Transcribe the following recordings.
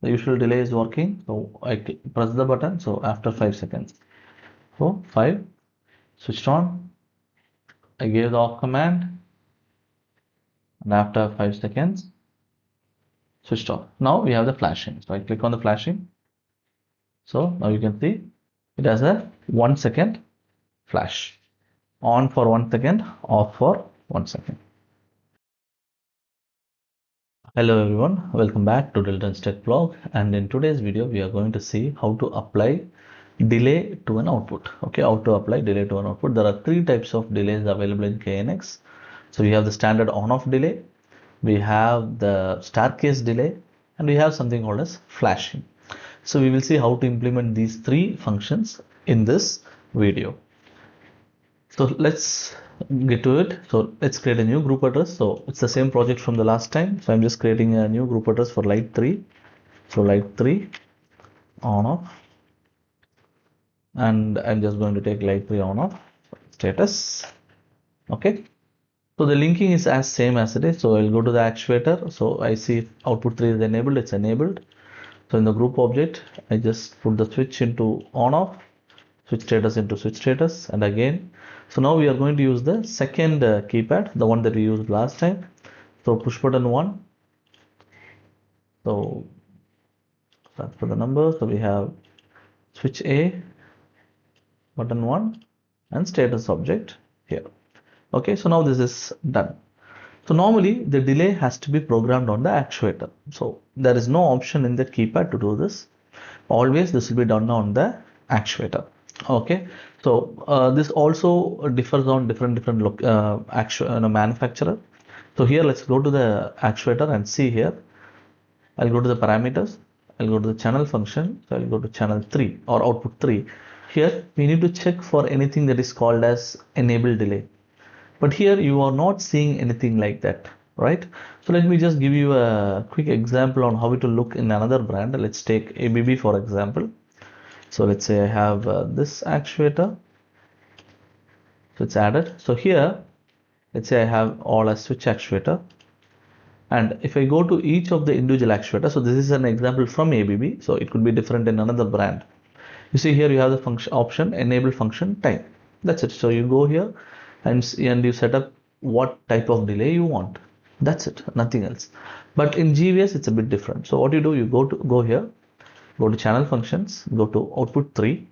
the usual delay is working. So I press the button. So after 5 seconds, so 5, switched on. I gave the off command, and after 5 seconds, switched off. Now we have the flashing. So I click on the flashing. So now you can see it has a 1 second flash. On for 1 second, off for 1 second. Hello everyone, welcome back to Dilton's Tech Blog, and in today's video we are going to see how to apply delay to an output. Okay, how to apply delay to an output. There are three types of delays available in KNX. So we have the standard on-off delay, we have the staircase delay, and we have something called as flashing. So we will see how to implement these three functions in this video. So let's get to it. So let's create a new group address. So it's the same project from the last time. So I'm just creating a new group address for light 3. So light 3 on off, and I'm just going to take light 3 on off status. Okay. So the linking is as same as it is. So I'll go to the actuator. So I see output 3 is enabled. It's enabled. So in the group object, I just put the switch into on off, switch status into switch status, and again. So now we are going to use the second keypad, the one that we used last time. So push button 1. So that's for the number. So we have switch A, button 1, and status object here. Okay, so now this is done. So normally the delay has to be programmed on the actuator. So there is no option in the keypad to do this. Always this will be done on the actuator. Okay, so this also differs on different manufacturer. So here let's go to the actuator and see here. I'll go to the parameters. I'll go to the channel function. So I'll go to channel 3 or output 3. Here we need to check for anything that is called as enable delay. But here you are not seeing anything like that, right? So let me just give you a quick example on how it will look in another brand. Let's take ABB for example. So let's say I have this actuator. So it's added. So here, let's say I have all a switch actuator. And if I go to each of the individual actuators, so this is an example from ABB. So it could be different in another brand. You see here you have the function option enable function time. That's it. So you go here and you set up what type of delay you want. That's it, nothing else. But in GVS it's a bit different. So what you do, you go here, go to channel functions, go to output 3,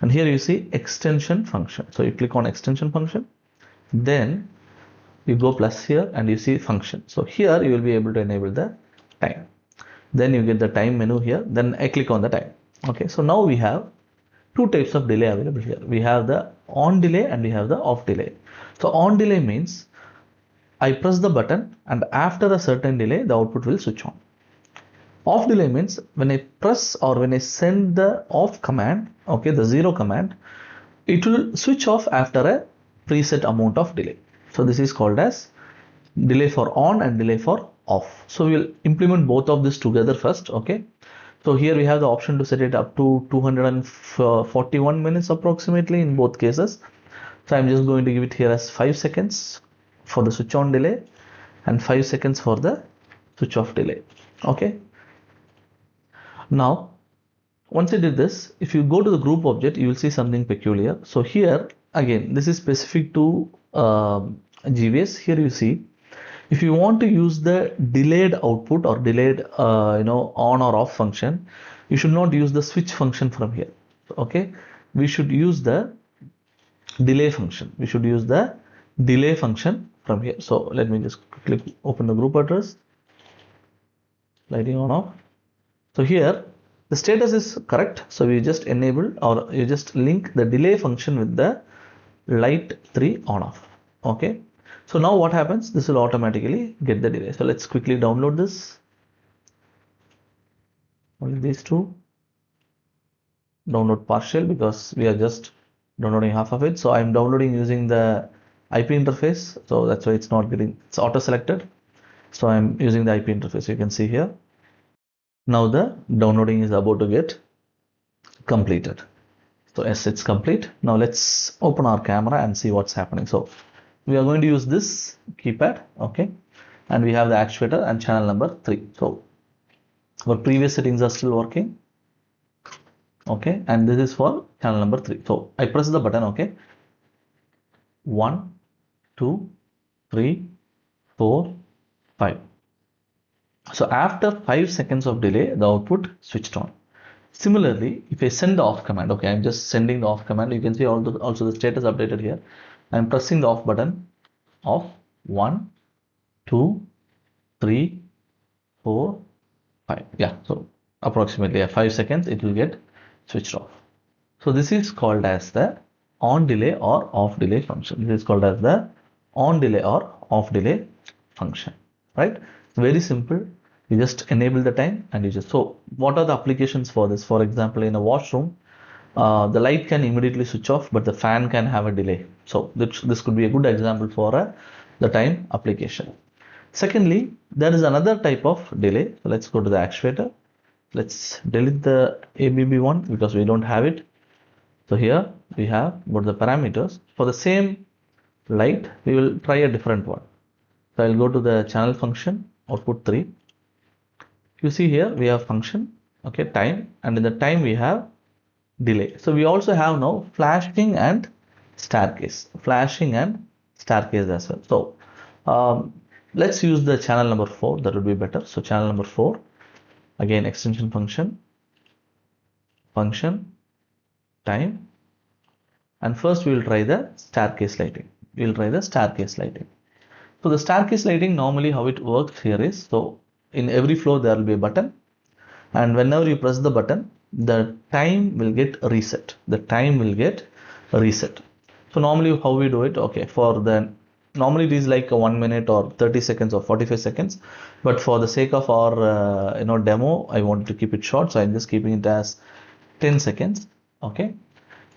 and here you see extension function. So you click on extension function, then you go plus here and you see function. So here you will be able to enable the time. Then you get the time menu here, then I click on the time. Okay, so now we have two types of delay available here. We have the on delay and we have the off delay. So on delay means I press the button and after a certain delay the output will switch on. Off delay means when I press or when I send the off command, okay, the 0 command, it will switch off after a preset amount of delay. So this is called as delay for on and delay for off. So we'll implement both of this together first. Okay, so here we have the option to set it up to 241 minutes approximately in both cases. So I'm just going to give it here as 5 seconds for the switch on delay and 5 seconds for the switch off delay. Okay, now once I did this, if you go to the group object, you will see something peculiar. So here again, this is specific to GVS. Here you see, if you want to use the delayed output or delayed on or off function, you should not use the switch function from here. Okay, we should use the delay function. We should use the delay function from here. So let me just quickly open the group address, lighting on off. So here the status is correct. So we just enable or you just link the delay function with the light 3 on off. Okay, so now what happens, this will automatically get the delay. So let's quickly download this. Only these two. Download partial because we are just downloading half of it. So I'm downloading using the IP interface. So that's why it's not getting, it's auto selected. So I'm using the IP interface. You can see here. Now the downloading is about to get completed. So yes, it's complete. Now let's open our camera and see what's happening. So we are going to use this keypad, okay, and we have the actuator and channel number 3. So Our previous settings are still working. Okay, and this is for channel number 3. So I press the button. Okay, 1, 2, 3, 4, 5. So after 5 seconds of delay, the output switched on. Similarly, if I send the off command, okay, I'm just sending the off command. You can see also the status updated here. I'm pressing the off button. Off. 1, 2, 3, 4, 5. Yeah, so approximately 5 seconds it will get switched off. So this is called as the on delay or off delay function. This is called as the on delay or off delay function, right? Very simple. You just enable the time and you just, so what are the applications for this? For example, in a washroom, the light can immediately switch off, but the fan can have a delay. So this could be a good example for the time application. Secondly, there is another type of delay. So let's go to the actuator. Let's delete the ABB one because we don't have it. So here we have got the parameters. For the same light, we will try a different one. So I'll go to the channel function, output 3. You see here we have function, okay, time, and in the time we have delay. So we also have now flashing and staircase, as well. So let's use the channel number 4. That would be better. So channel number 4, again extension function, time, and first we will try the staircase lighting. So the staircase lighting, normally how it works here is, so in every floor there will be a button, and whenever you press the button, the time will get reset. So normally how we do it, okay, normally it is like a 1 minute or 30 seconds or 45 seconds, but for the sake of our demo, I want to keep it short, so I'm just keeping it as 10 seconds. Okay,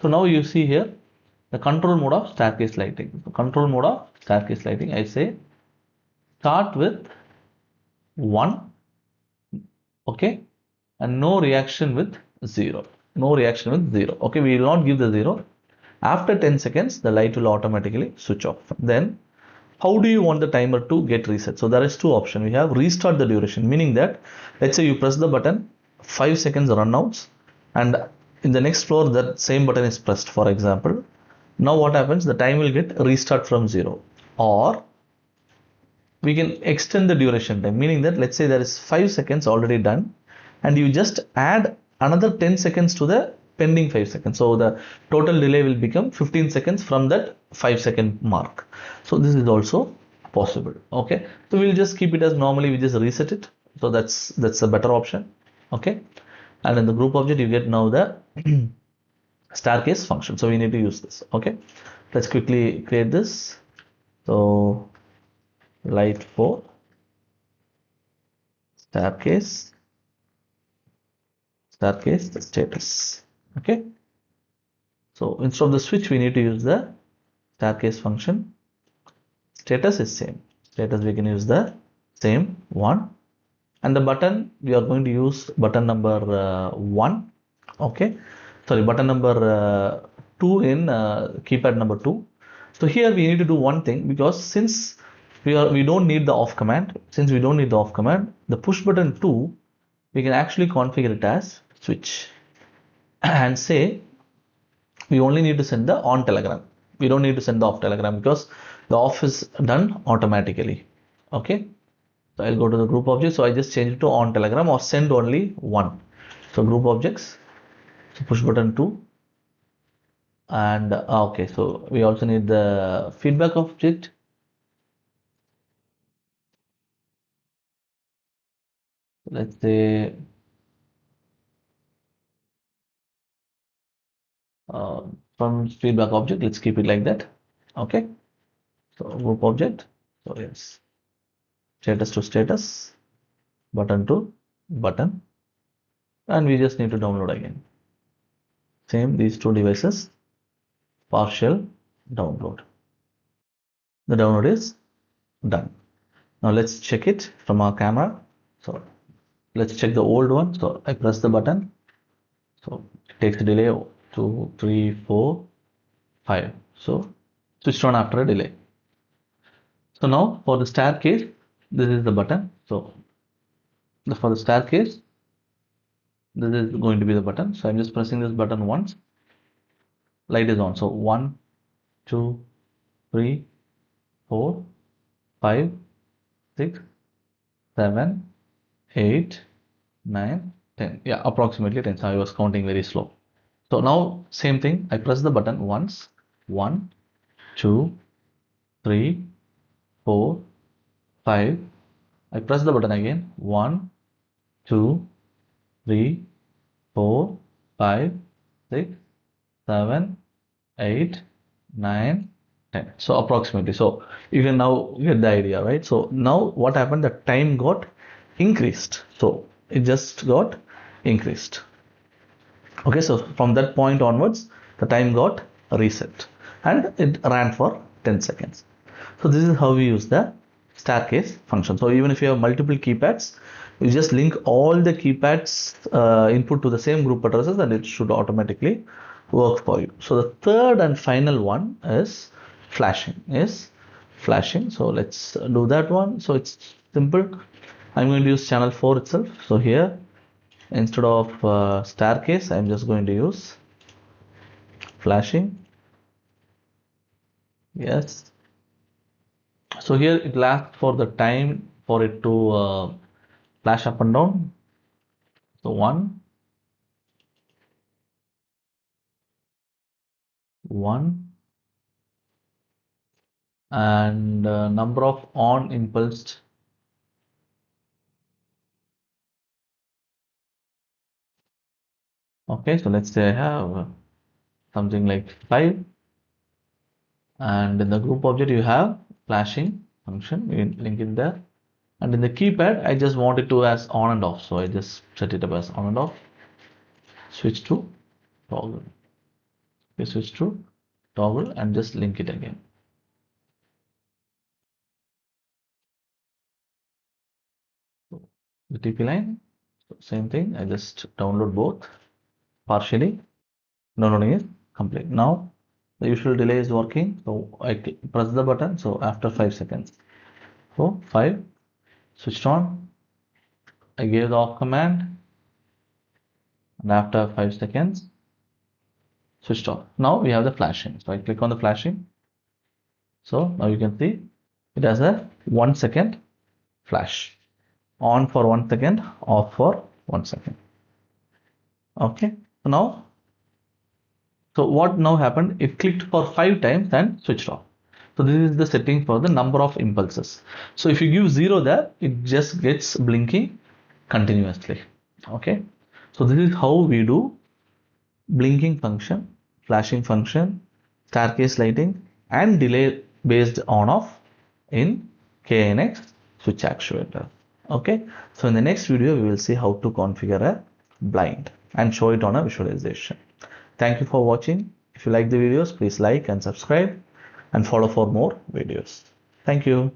so now you see here the control mode of staircase lighting. I say start with 1, okay, and no reaction with 0. Okay, we will not give the 0. After 10 seconds, the light will automatically switch off. Then how do you want the timer to get reset? So there is two options. We have restart the duration, meaning that let's say you press the button, 5 seconds run out, and in the next floor that same button is pressed, for example. Now what happens? The time will get restart from 0. Or we can extend the duration time, meaning that let's say there is 5 seconds already done, and you just add another 10 seconds to the pending 5 seconds. So the total delay will become 15 seconds from that 5-second mark. So this is also possible. Okay, so we'll just keep it as normally, we just reset it. So that's a better option. Okay, and in the group object you get now the staircase function. So we need to use this. Okay, let's quickly create this. So light 4, staircase status. Okay, so instead of the switch we need to use the staircase function. Status is same. Status we can use the same one, and the button we are going to use button number 1. Okay, sorry, button number 2 in keypad number 2. So here we need to do one thing, because since we don't need the off command, the push button 2 we can actually configure it as switch and say we only need to send the on telegram. We don't need to send the off telegram because the off is done automatically. Okay, so I'll go to the group object. So I just change it to on telegram or send only 1. So group objects, so push button 2, and okay, so we also need the feedback object. Let's say from feedback object, let's keep it like that. Okay, so group object, so yes, status to status, button to button, and we just need to download again. Same, these two devices, partial download. The download is done. Now let's check it from our camera. So let's check the old one. So I press the button. So it takes a delay 2, 3, 4, 5. So switched on after a delay. So now for the staircase, this is the button. So for the staircase, This is going to be the button. So I'm just pressing this button once. Light is on. So 1, 2, 3, 4, 5, 6, 7, 8, 9, 10. Yeah, approximately 10. So I was counting very slow. So now same thing. I press the button once. 1, 2, 3, 4, 5. I press the button again. 1, 2, 3, 4, 5, 6, 7, 8, 9, 10. So approximately. So you can now get the idea, right? So now what happened? The time got increased. So it just got increased. Okay, so from that point onwards, the time got reset and it ran for 10 seconds. So this is how we use the staircase function. So even if you have multiple keypads, you just link all the keypads input to the same group addresses and it should automatically work for you. So the third and final one is flashing. So let's do that one. So it's simple. I'm going to use channel 4 itself. So here, instead of staircase, I'm just going to use flashing. Yes. So here it lasts for the time for it to flash up and down. So 1, 1, and number of on impulsed. Okay, so let's say I have something like 5, and in the group object you have flashing function. We link it there. And in the keypad, I just want it to as on and off. So I just set it up as on and off. Switch to toggle. Okay, switch to toggle and just link it again. So the TP line, so same thing. I just download both partially. Downloading is complete. Now the usual delay is working. So I press the button. So after 5 seconds. So 5, switched on. I gave the off command, and after 5 seconds, switched off. Now we have the flashing. So I click on the flashing. So now you can see it has a 1 second flash. On for 1 second, off for 1 second. Okay. So what now happened? It clicked for 5 times and switched off. So this is the setting for the number of impulses. So if you give 0 there, it just gets blinking continuously. Okay. So this is how we do blinking function, flashing function, staircase lighting, and delay based on off in KNX switch actuator. Okay. So in the next video, we will see how to configure a blind and show it on a visualization. Thank you for watching. If you like the videos, please like and subscribe and follow for more videos. Thank you.